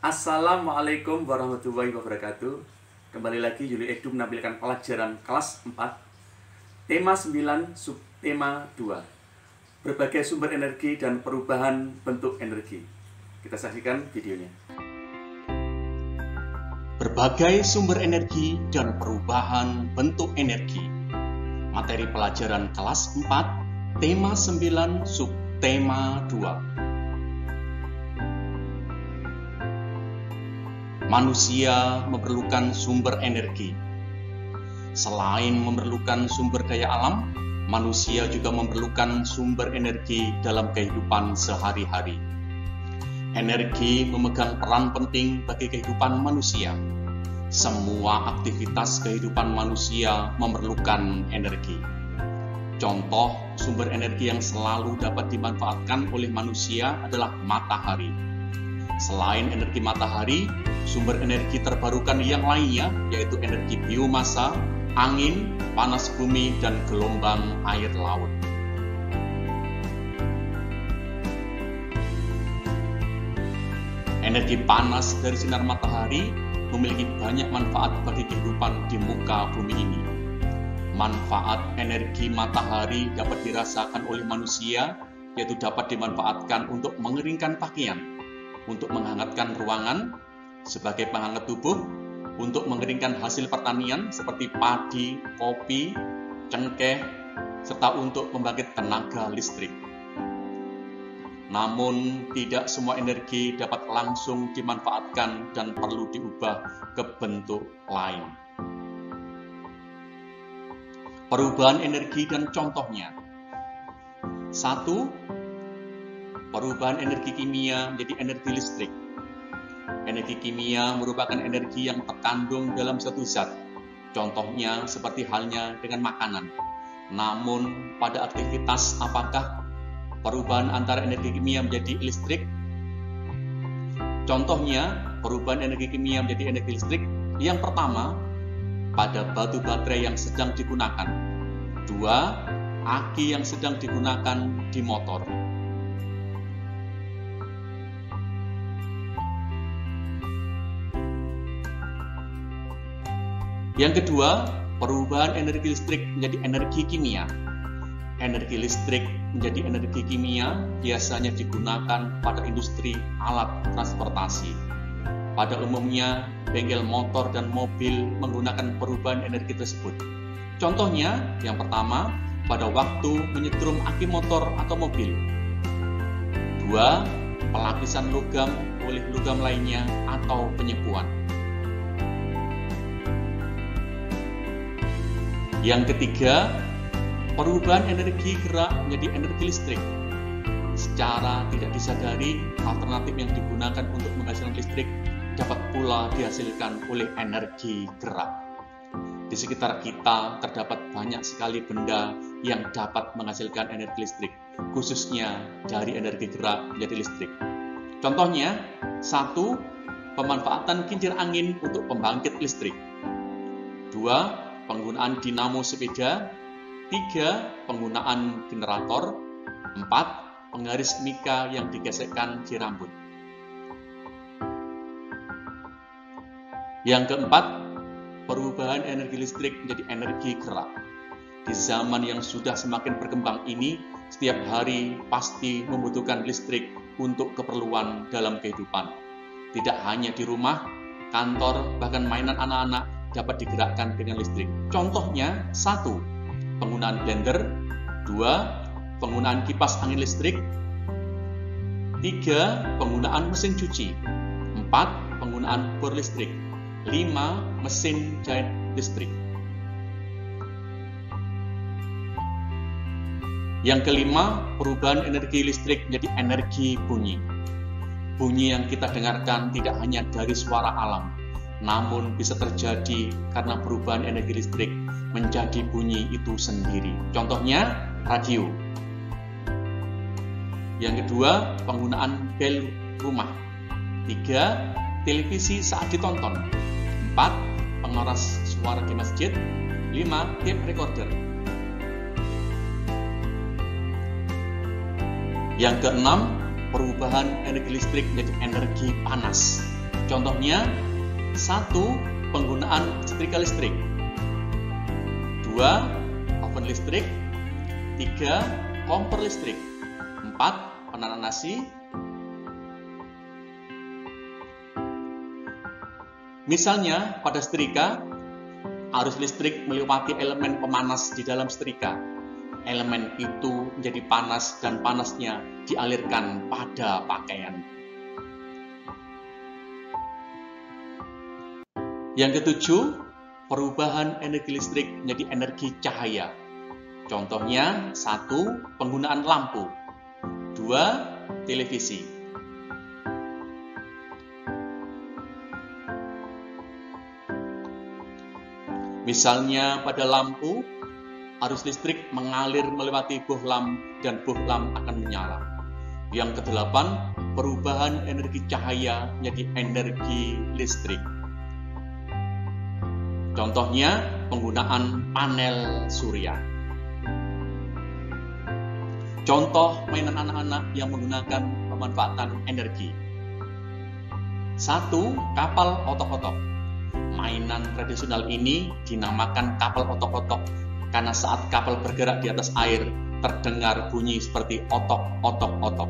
Assalamualaikum warahmatullahi wabarakatuh. Kembali lagi Yuli Edu menampilkan pelajaran kelas 4 tema 9 subtema 2 berbagai sumber energi dan perubahan bentuk energi. Kita saksikan videonya. Berbagai sumber energi dan perubahan bentuk energi. Materi pelajaran kelas 4 tema 9 subtema 2. Manusia memerlukan sumber energi. Selain memerlukan sumber daya alam, manusia juga memerlukan sumber energi dalam kehidupan sehari-hari. Energi memegang peran penting bagi kehidupan manusia. Semua aktivitas kehidupan manusia memerlukan energi. Contoh sumber energi yang selalu dapat dimanfaatkan oleh manusia adalah matahari. Selain energi matahari, sumber energi terbarukan yang lainnya yaitu energi biomasa, angin, panas bumi, dan gelombang air laut. Energi panas dari sinar matahari memiliki banyak manfaat bagi kehidupan di muka bumi ini. Manfaat energi matahari dapat dirasakan oleh manusia, yaitu dapat dimanfaatkan untuk mengeringkan pakaian, untuk menghangatkan ruangan, sebagai penghangat tubuh, untuk mengeringkan hasil pertanian seperti padi, kopi, cengkeh, serta untuk membangkit tenaga listrik. Namun, tidak semua energi dapat langsung dimanfaatkan dan perlu diubah ke bentuk lain. Perubahan energi dan contohnya. 1. Perubahan energi kimia menjadi energi listrik. Energi kimia merupakan energi yang terkandung dalam satu zat. Contohnya seperti halnya dengan makanan. Namun, pada aktivitas apakah perubahan antara energi kimia menjadi listrik? Contohnya, perubahan energi kimia menjadi energi listrik. Yang pertama, pada batu baterai yang sedang digunakan. 2. Aki yang sedang digunakan di motor. Yang kedua, perubahan energi listrik menjadi energi kimia. Energi listrik menjadi energi kimia biasanya digunakan pada industri alat transportasi. Pada umumnya, bengkel motor dan mobil menggunakan perubahan energi tersebut. Contohnya, yang pertama, pada waktu menyetrum aki motor atau mobil. 2. Pelapisan logam oleh logam lainnya atau penyepuan. Yang ketiga, perubahan energi gerak menjadi energi listrik. Secara tidak disadari, alternatif yang digunakan untuk menghasilkan listrik dapat pula dihasilkan oleh energi gerak. Di sekitar kita terdapat banyak sekali benda yang dapat menghasilkan energi listrik, khususnya dari energi gerak menjadi listrik. Contohnya, 1. Pemanfaatan kincir angin untuk pembangkit listrik. 2. Penggunaan dinamo sepeda. 3. Penggunaan generator. 4. Penggaris mika yang digesekkan di rambut. Yang keempat, perubahan energi listrik menjadi energi gerak. Di zaman yang sudah semakin berkembang ini, setiap hari pasti membutuhkan listrik untuk keperluan dalam kehidupan. Tidak hanya di rumah, kantor, bahkan mainan anak-anak dapat digerakkan dengan listrik. Contohnya, 1. Penggunaan blender. 2. Penggunaan kipas angin listrik. 3. Penggunaan mesin cuci. 4. Penggunaan bor listrik. 5. Mesin jahit listrik. Yang kelima, perubahan energi listrik menjadi energi bunyi. Bunyi yang kita dengarkan tidak hanya dari suara alam, namun bisa terjadi karena perubahan energi listrik menjadi bunyi itu sendiri. Contohnya, radio. Yang kedua, penggunaan bel rumah. 3. Televisi saat ditonton. 4. Pengeras suara di masjid. 5. Tape recorder. Yang keenam, perubahan energi listrik menjadi energi panas. Contohnya, 1. Penggunaan setrika listrik, 2. Oven listrik, 3. Kompor listrik, 4. Penanak nasi. Misalnya pada setrika, arus listrik melewati elemen pemanas di dalam setrika. Elemen itu menjadi panas dan panasnya dialirkan pada pakaian. Yang ketujuh, perubahan energi listrik menjadi energi cahaya. Contohnya, 1. Penggunaan lampu, 2. Televisi. Misalnya pada lampu, arus listrik mengalir melewati bohlam dan bohlam akan menyala. Yang kedelapan, perubahan energi cahaya menjadi energi listrik. Contohnya, penggunaan panel surya. Contoh mainan anak-anak yang menggunakan pemanfaatan energi. 1. Kapal otok-otok. Mainan tradisional ini dinamakan kapal otok-otok karena saat kapal bergerak di atas air terdengar bunyi seperti otok-otok-otok.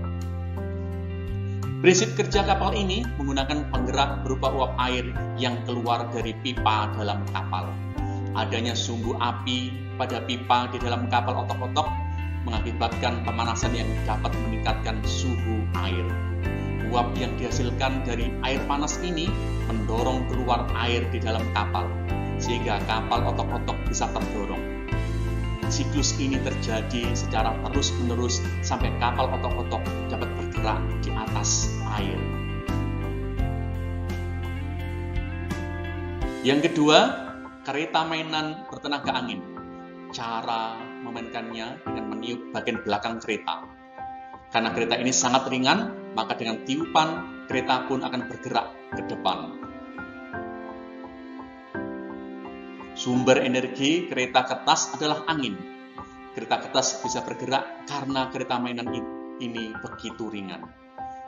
Prinsip kerja kapal ini menggunakan penggerak berupa uap air yang keluar dari pipa dalam kapal. Adanya sumbu api pada pipa di dalam kapal otok-otok mengakibatkan pemanasan yang dapat meningkatkan suhu air. Uap yang dihasilkan dari air panas ini mendorong keluar air di dalam kapal, sehingga kapal otok-otok bisa terdorong. Siklus ini terjadi secara terus-menerus sampai kapal otok-otok dapat bergerak di atas air. Yang kedua, kereta mainan bertenaga angin. Cara memainkannya dengan meniup bagian belakang kereta. Karena kereta ini sangat ringan, maka dengan tiupan, kereta pun akan bergerak ke depan. Sumber energi kereta kertas adalah angin. Kereta kertas bisa bergerak karena kereta mainan ini begitu ringan.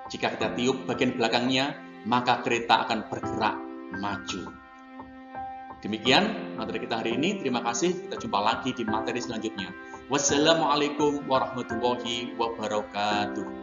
Jika kita tiup bagian belakangnya, maka kereta akan bergerak maju. Demikian materi kita hari ini. Terima kasih. Kita jumpa lagi di materi selanjutnya. Wassalamualaikum warahmatullahi wabarakatuh.